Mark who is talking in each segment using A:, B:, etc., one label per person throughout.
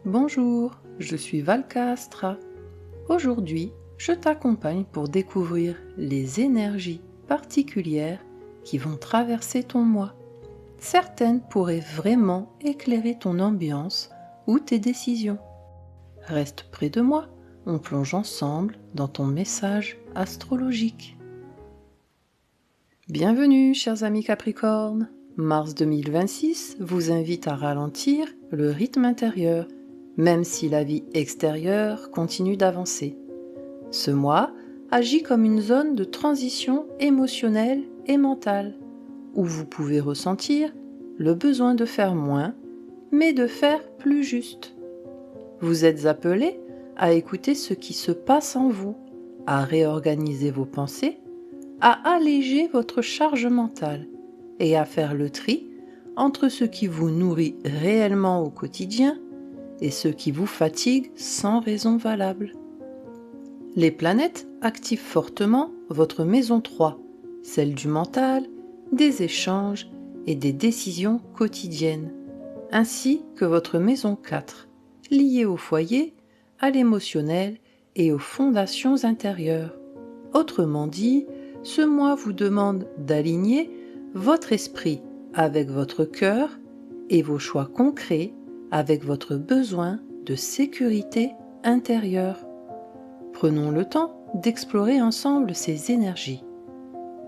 A: Bonjour, je suis Valcastra. Aujourd'hui, je t'accompagne pour découvrir les énergies particulières qui vont traverser ton mois. Certaines pourraient vraiment éclairer ton ambiance ou tes décisions. Reste près de moi, on plonge ensemble dans ton message astrologique. Bienvenue, chers amis Capricorne. Mars 2026 vous invite à ralentir le rythme intérieur, même si la vie extérieure continue d'avancer. Ce mois agit comme une zone de transition émotionnelle et mentale, où vous pouvez ressentir le besoin de faire moins, mais de faire plus juste. Vous êtes appelé à écouter ce qui se passe en vous, à réorganiser vos pensées, à alléger votre charge mentale et à faire le tri entre ce qui vous nourrit réellement au quotidien et ce qui vous fatigue sans raison valable. Les planètes activent fortement votre maison 3, celle du mental, des échanges et des décisions quotidiennes, ainsi que votre maison 4, liée au foyer, à l'émotionnel et aux fondations intérieures. Autrement dit, ce mois vous demande d'aligner votre esprit avec votre cœur et vos choix concrets avec votre besoin de sécurité intérieure. Prenons le temps d'explorer ensemble ces énergies.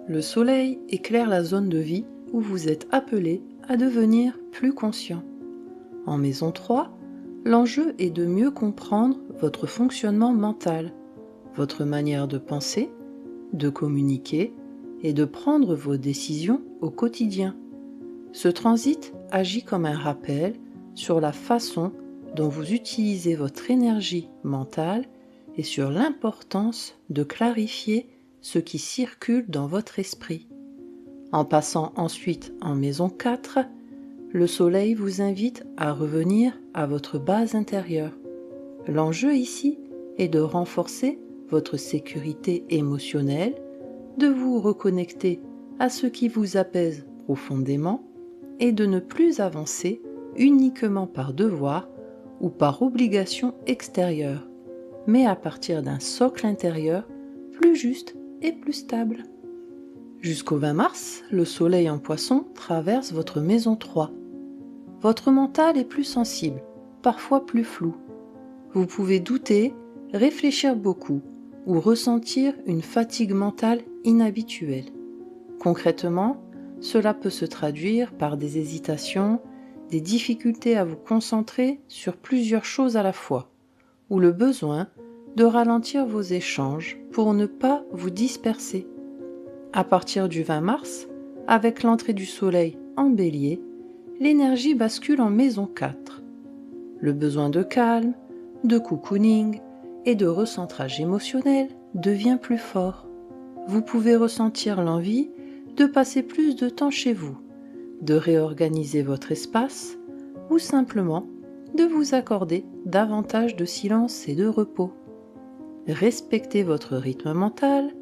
A: Le soleil éclaire la zone de vie où vous êtes appelé à devenir plus conscient. En maison 3, l'enjeu est de mieux comprendre votre fonctionnement mental, votre manière de penser, de communiquer et de prendre vos décisions au quotidien. Ce transit agit comme un rappel sur la façon dont vous utilisez votre énergie mentale et sur l'importance de clarifier ce qui circule dans votre esprit. En passant ensuite en maison 4, le soleil vous invite à revenir à votre base intérieure. L'enjeu ici est de renforcer votre sécurité émotionnelle, de vous reconnecter à ce qui vous apaise profondément et de ne plus avancer uniquement par devoir ou par obligation extérieure, mais à partir d'un socle intérieur plus juste et plus stable. Jusqu'au 20 mars, le soleil en poisson traverse votre maison 3. Votre mental est plus sensible, parfois plus flou. Vous pouvez douter, réfléchir beaucoup ou ressentir une fatigue mentale inhabituelle. Concrètement, cela peut se traduire par des hésitations, des difficultés à vous concentrer sur plusieurs choses à la fois, ou le besoin de ralentir vos échanges pour ne pas vous disperser. À partir du 20 mars, avec l'entrée du soleil en bélier, l'énergie bascule en maison 4. Le besoin de calme, de cocooning et de recentrage émotionnel devient plus fort. Vous pouvez ressentir l'envie de passer plus de temps chez vous, de réorganiser votre espace ou simplement de vous accorder davantage de silence et de repos. Respectez votre rythme mental.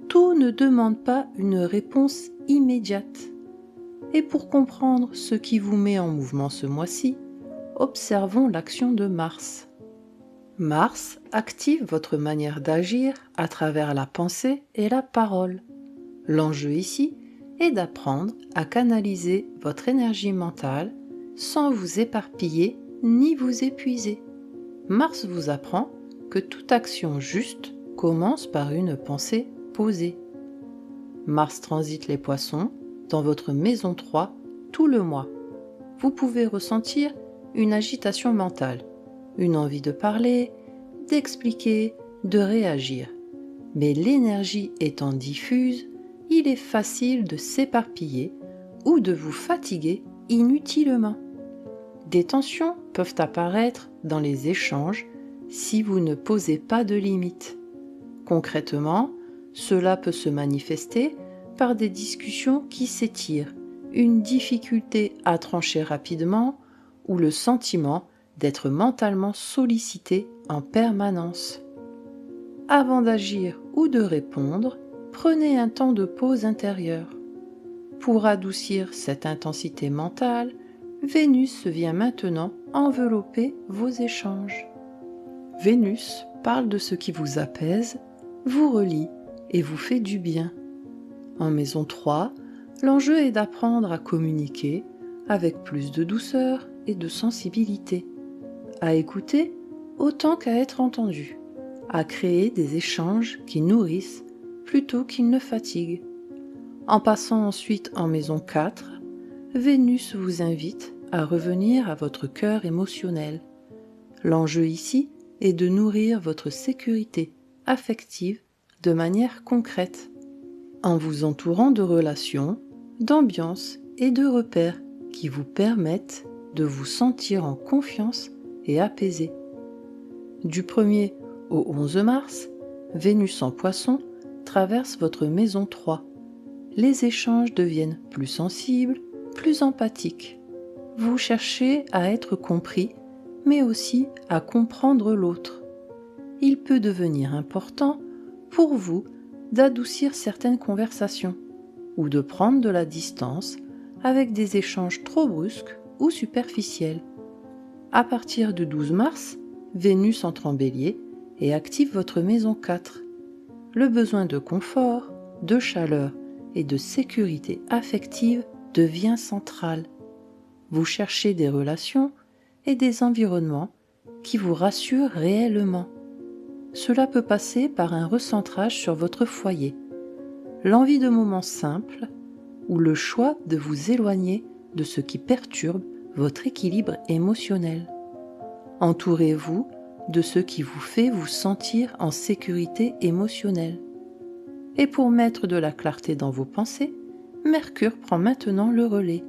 A: Tout ne demande pas une réponse immédiate. Et pour comprendre ce qui vous met en mouvement ce mois-ci, observons l'action de Mars. Mars active votre manière d'agir à travers la pensée et la parole. L'enjeu ici est d'apprendre à canaliser votre énergie mentale sans vous éparpiller ni vous épuiser. Mars vous apprend que toute action juste commence par une pensée posée. Mars transite les poissons dans votre maison 3 tout le mois. Vous pouvez ressentir une agitation mentale, une envie de parler, d'expliquer, de réagir. Mais l'énergie étant diffuse, il est facile de s'éparpiller ou de vous fatiguer inutilement. Des tensions peuvent apparaître dans les échanges si vous ne posez pas de limites. Concrètement, cela peut se manifester par des discussions qui s'étirent, une difficulté à trancher rapidement ou le sentiment d'être mentalement sollicité en permanence. Avant d'agir ou de répondre, prenez un temps de pause intérieure. Pour adoucir cette intensité mentale, Vénus vient maintenant envelopper vos échanges. Vénus parle de ce qui vous apaise, vous relie et vous fait du bien. En maison 3, l'enjeu est d'apprendre à communiquer avec plus de douceur et de sensibilité, à écouter autant qu'à être entendu, à créer des échanges qui nourrissent plutôt qu'ils ne fatiguent. En passant ensuite en maison 4, Vénus vous invite à revenir à votre cœur émotionnel. L'enjeu ici est de nourrir votre sécurité affective de manière concrète, en vous entourant de relations, d'ambiances et de repères qui vous permettent de vous sentir en confiance et apaisé. Du 1er au 11 mars, Vénus en Poisson traverse votre maison 3. Les échanges deviennent plus sensibles, plus empathiques. Vous cherchez à être compris, mais aussi à comprendre l'autre. Il peut devenir important pour vous d'adoucir certaines conversations ou de prendre de la distance avec des échanges trop brusques ou superficiels. À partir du 12 mars, Vénus entre en Bélier et active votre maison 4. Le besoin de confort, de chaleur et de sécurité affective devient central. Vous cherchez des relations et des environnements qui vous rassurent réellement. Cela peut passer par un recentrage sur votre foyer, l'envie de moments simples ou le choix de vous éloigner de ce qui perturbe votre équilibre émotionnel. Entourez-vous de ce qui vous fait vous sentir en sécurité émotionnelle. Et pour mettre de la clarté dans vos pensées, Mercure prend maintenant le relais.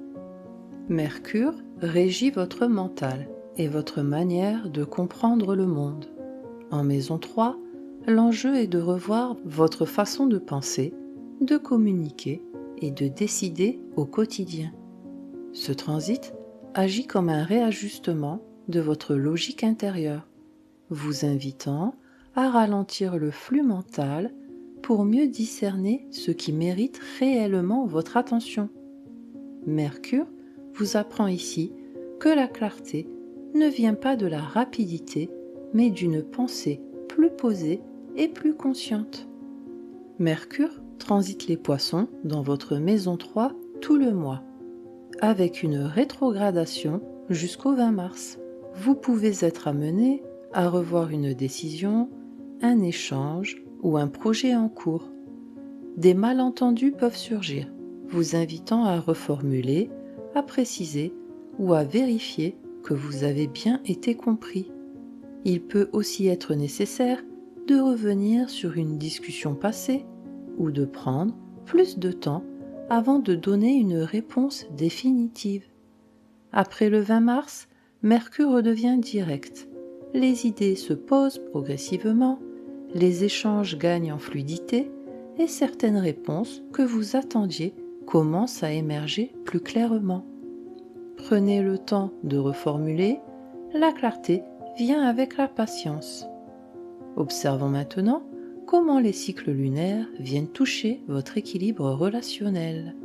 A: Mercure régit votre mental et votre manière de comprendre le monde. En maison 3, l'enjeu est de revoir votre façon de penser, de communiquer et de décider au quotidien. Ce transit agit comme un réajustement de votre logique intérieure, vous invitant à ralentir le flux mental pour mieux discerner ce qui mérite réellement votre attention. Mercure vous apprend ici que la clarté ne vient pas de la rapidité, mais d'une pensée plus posée et plus consciente. Mercure transite les Poissons dans votre maison 3 tout le mois, avec une rétrogradation jusqu'au 20 mars. Vous pouvez être amené à revoir une décision, un échange ou un projet en cours. Des malentendus peuvent surgir, vous invitant à reformuler, à préciser ou à vérifier que vous avez bien été compris. Il peut aussi être nécessaire de revenir sur une discussion passée ou de prendre plus de temps avant de donner une réponse définitive. Après le 20 mars, Mercure redevient direct. Les idées se posent progressivement, les échanges gagnent en fluidité et certaines réponses que vous attendiez commencent à émerger plus clairement. Prenez le temps de reformuler, la clarté vient avec la patience. Observons maintenant comment les cycles lunaires viennent toucher votre équilibre relationnel.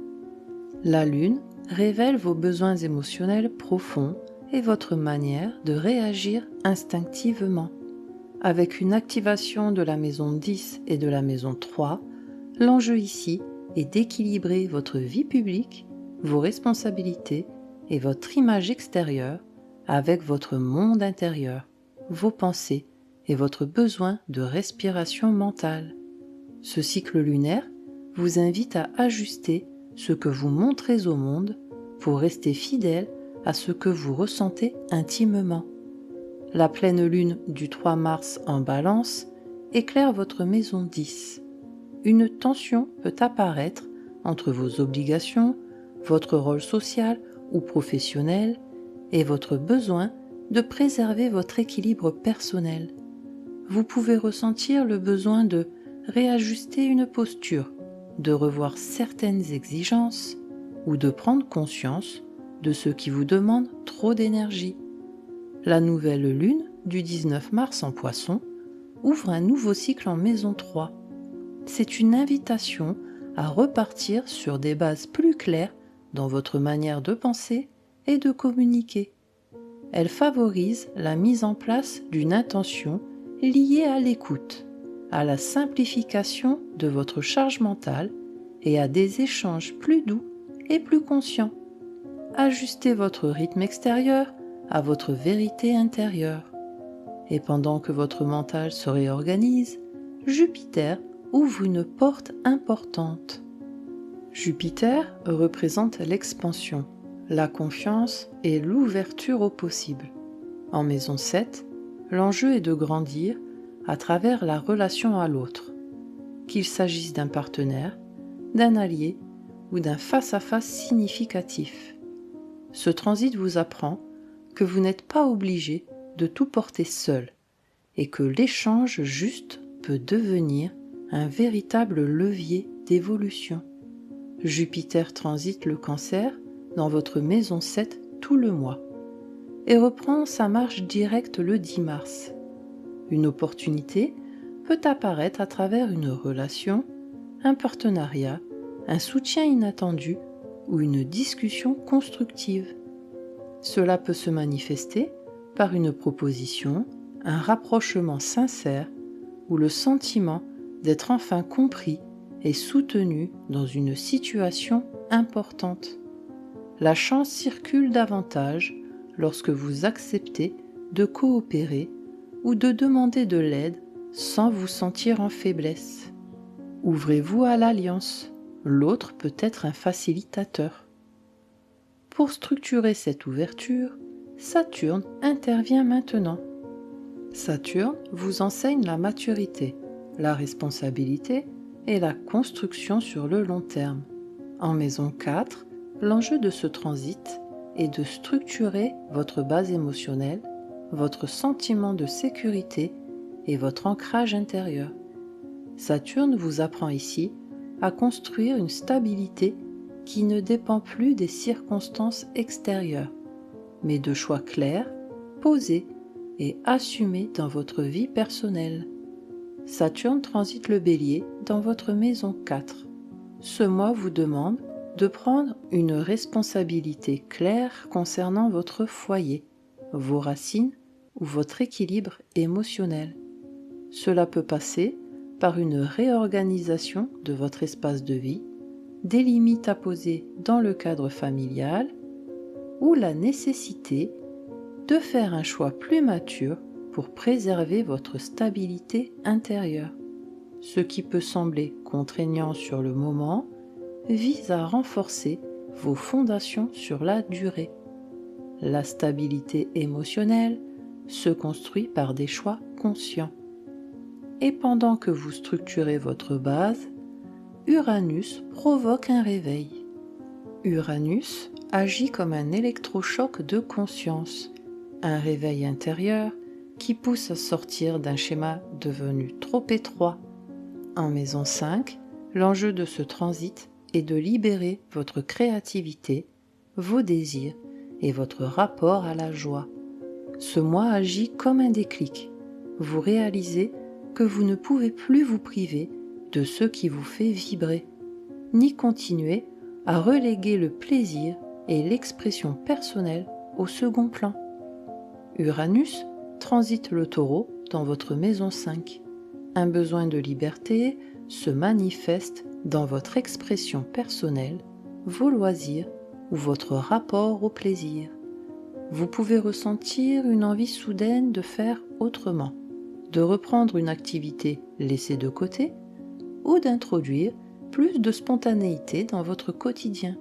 A: La Lune révèle vos besoins émotionnels profonds et votre manière de réagir instinctivement. Avec une activation de la maison 10 et de la maison 3, l'enjeu ici est d'équilibrer votre vie publique, vos responsabilités et votre image extérieure avec votre monde intérieur, vos pensées et votre besoin de respiration mentale. Ce cycle lunaire vous invite à ajuster ce que vous montrez au monde pour rester fidèle à ce que vous ressentez intimement. La pleine lune du 3 mars en Balance éclaire votre maison 10. Une tension peut apparaître entre vos obligations, votre rôle social ou professionnel et votre besoin de préserver votre équilibre personnel. Vous pouvez ressentir le besoin de réajuster une posture, de revoir certaines exigences ou de prendre conscience de ce qui vous demande trop d'énergie. La nouvelle lune du 19 mars en Poisson ouvre un nouveau cycle en maison 3. C'est une invitation à repartir sur des bases plus claires dans votre manière de penser et de communiquer. Elle favorise la mise en place d'une intention liée à l'écoute, à la simplification de votre charge mentale et à des échanges plus doux et plus conscients. Ajustez votre rythme extérieur à votre vérité intérieure. Et pendant que votre mental se réorganise, Jupiter ouvre une porte importante. Jupiter représente l'expansion, la confiance et l'ouverture au possible. En maison 7, l'enjeu est de grandir à travers la relation à l'autre, qu'il s'agisse d'un partenaire, d'un allié ou d'un face-à-face significatif. Ce transit vous apprend que vous n'êtes pas obligé de tout porter seul et que l'échange juste peut devenir un véritable levier d'évolution. Jupiter transite le Cancer dans votre maison 7 tout le mois et reprend sa marche directe le 10 mars. Une opportunité peut apparaître à travers une relation, un partenariat, un soutien inattendu ou une discussion constructive. Cela peut se manifester par une proposition, un rapprochement sincère ou le sentiment d'être enfin compris et soutenu dans une situation importante. La chance circule davantage lorsque vous acceptez de coopérer ou de demander de l'aide sans vous sentir en faiblesse. Ouvrez-vous à l'alliance, l'autre peut être un facilitateur. Pour structurer cette ouverture, Saturne intervient maintenant. Saturne vous enseigne la maturité, la responsabilité et la construction sur le long terme. En maison 4, l'enjeu de ce transit est de structurer votre base émotionnelle, votre sentiment de sécurité et votre ancrage intérieur. Saturne vous apprend ici à construire une stabilité qui ne dépend plus des circonstances extérieures, mais de choix clairs, posés et assumés dans votre vie personnelle. Saturne transite le Bélier dans votre maison 4. Ce mois vous demande de prendre une responsabilité claire concernant votre foyer, vos racines ou votre équilibre émotionnel. Cela peut passer par une réorganisation de votre espace de vie, des limites à poser dans le cadre familial ou la nécessité de faire un choix plus mature pour préserver votre stabilité intérieure. Ce qui peut sembler contraignant sur le moment vise à renforcer vos fondations sur la durée. La stabilité émotionnelle se construit par des choix conscients. Et pendant que vous structurez votre base, Uranus provoque un réveil. Uranus agit comme un électrochoc de conscience, un réveil intérieur qui pousse à sortir d'un schéma devenu trop étroit. En maison 5, l'enjeu de ce transit est de libérer votre créativité, vos désirs et votre rapport à la joie. Ce mois agit comme un déclic. Vous réalisez que vous ne pouvez plus vous priver de ce qui vous fait vibrer, ni continuer à reléguer le plaisir et l'expression personnelle au second plan. Uranus transite le Taureau dans votre maison 5. Un besoin de liberté se manifeste dans votre expression personnelle, vos loisirs ou votre rapport au plaisir. Vous pouvez ressentir une envie soudaine de faire autrement, de reprendre une activité laissée de côté ou d'introduire plus de spontanéité dans votre quotidien.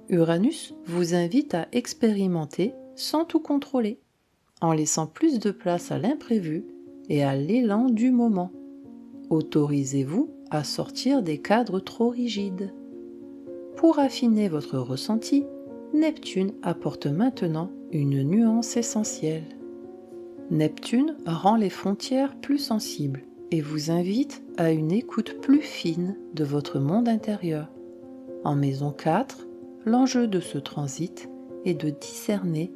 A: Uranus vous invite à expérimenter sans tout contrôler, en laissant plus de place à l'imprévu et à l'élan du moment. Autorisez-vous à sortir des cadres trop rigides. Pour affiner votre ressenti, Neptune apporte maintenant une nuance essentielle. Neptune rend les frontières plus sensibles et vous invite à une écoute plus fine de votre monde intérieur. En maison 4, l'enjeu de ce transit est de discerner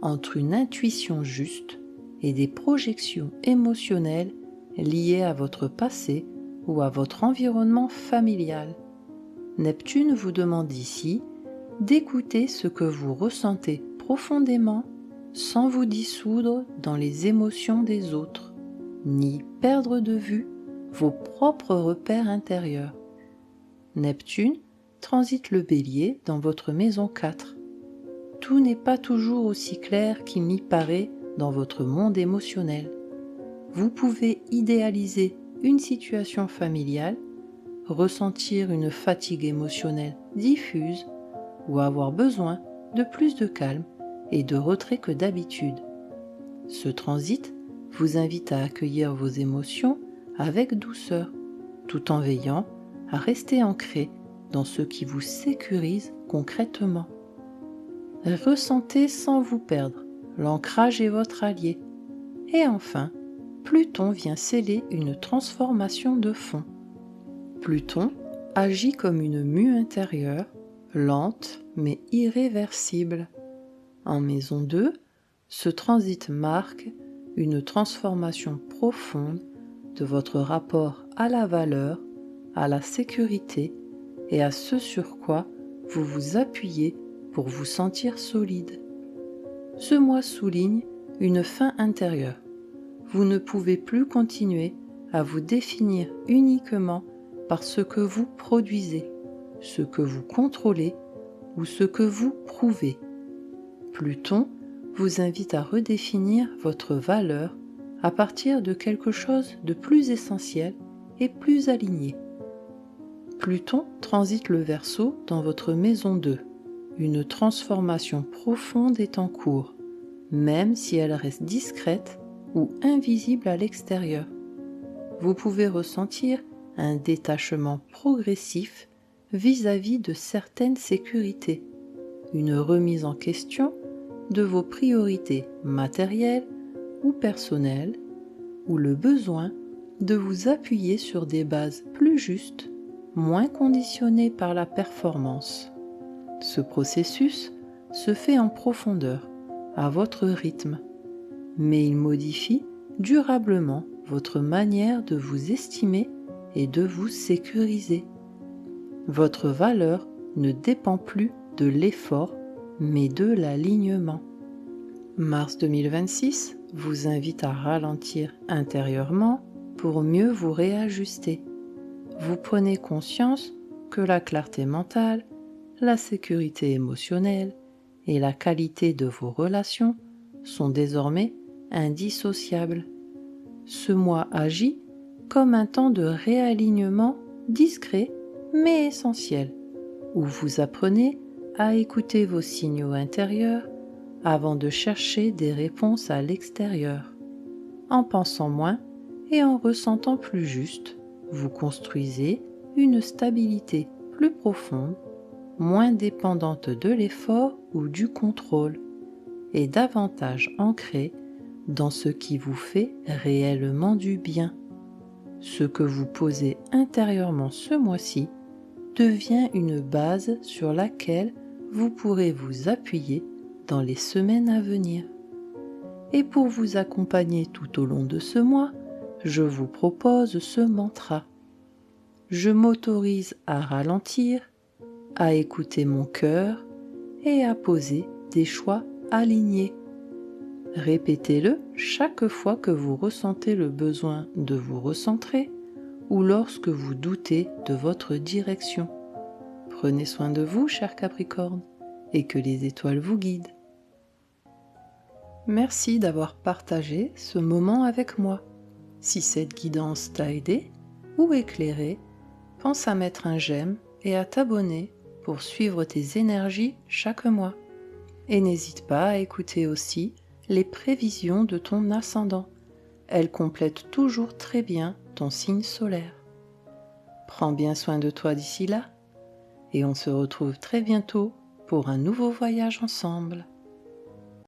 A: entre une intuition juste et des projections émotionnelles liées à votre passé ou à votre environnement familial. Neptune vous demande ici d'écouter ce que vous ressentez profondément sans vous dissoudre dans les émotions des autres, ni perdre de vue vos propres repères intérieurs. Neptune transite le Bélier dans votre maison 4. Tout n'est pas toujours aussi clair qu'il n'y paraît dans votre monde émotionnel. Vous pouvez idéaliser une situation familiale, ressentir une fatigue émotionnelle diffuse ou avoir besoin de plus de calme et de retrait que d'habitude. Ce transit vous invite à accueillir vos émotions avec douceur, tout en veillant à rester ancré dans ce qui vous sécurise concrètement. Ressentez sans vous perdre, l'ancrage est votre allié. Et enfin, Pluton vient sceller une transformation de fond. Pluton agit comme une mue intérieure, lente mais irréversible. En maison 2, ce transit marque une transformation profonde de votre rapport à la valeur, à la sécurité et à ce sur quoi vous vous appuyez pour vous sentir solide. Ce mois souligne une fin intérieure. Vous ne pouvez plus continuer à vous définir uniquement par ce que vous produisez, ce que vous contrôlez ou ce que vous prouvez. Pluton vous invite à redéfinir votre valeur à partir de quelque chose de plus essentiel et plus aligné. Pluton transite le Verseau dans votre maison 2. Une transformation profonde est en cours, même si elle reste discrète ou invisible à l'extérieur. Vous pouvez ressentir un détachement progressif vis-à-vis de certaines sécurités, une remise en question de vos priorités matérielles ou personnelles, ou le besoin de vous appuyer sur des bases plus justes, moins conditionnées par la performance. Ce processus se fait en profondeur, à votre rythme, mais il modifie durablement votre manière de vous estimer et de vous sécuriser. Votre valeur ne dépend plus de l'effort, mais de l'alignement. Mars 2026 vous invite à ralentir intérieurement pour mieux vous réajuster. Vous prenez conscience que la clarté mentale, la sécurité émotionnelle et la qualité de vos relations sont désormais indissociables. Ce mois agit comme un temps de réalignement discret mais essentiel, où vous apprenez à écouter vos signaux intérieurs avant de chercher des réponses à l'extérieur. En pensant moins et en ressentant plus juste, vous construisez une stabilité plus profonde, moins dépendante de l'effort ou du contrôle, et davantage ancrée dans ce qui vous fait réellement du bien. Ce que vous posez intérieurement ce mois-ci devient une base sur laquelle vous pourrez vous appuyer dans les semaines à venir. Et pour vous accompagner tout au long de ce mois, je vous propose ce mantra. Je m'autorise à ralentir, à écouter mon cœur et à poser des choix alignés. Répétez-le chaque fois que vous ressentez le besoin de vous recentrer ou lorsque vous doutez de votre direction. Prenez soin de vous, cher Capricorne, et que les étoiles vous guident. Merci d'avoir partagé ce moment avec moi. Si cette guidance t'a aidé ou éclairé, pense à mettre un j'aime et à t'abonner pour suivre tes énergies chaque mois. Et n'hésite pas à écouter aussi les prévisions de ton ascendant. Elles complètent toujours très bien ton signe solaire. Prends bien soin de toi d'ici là, et on se retrouve très bientôt pour un nouveau voyage ensemble.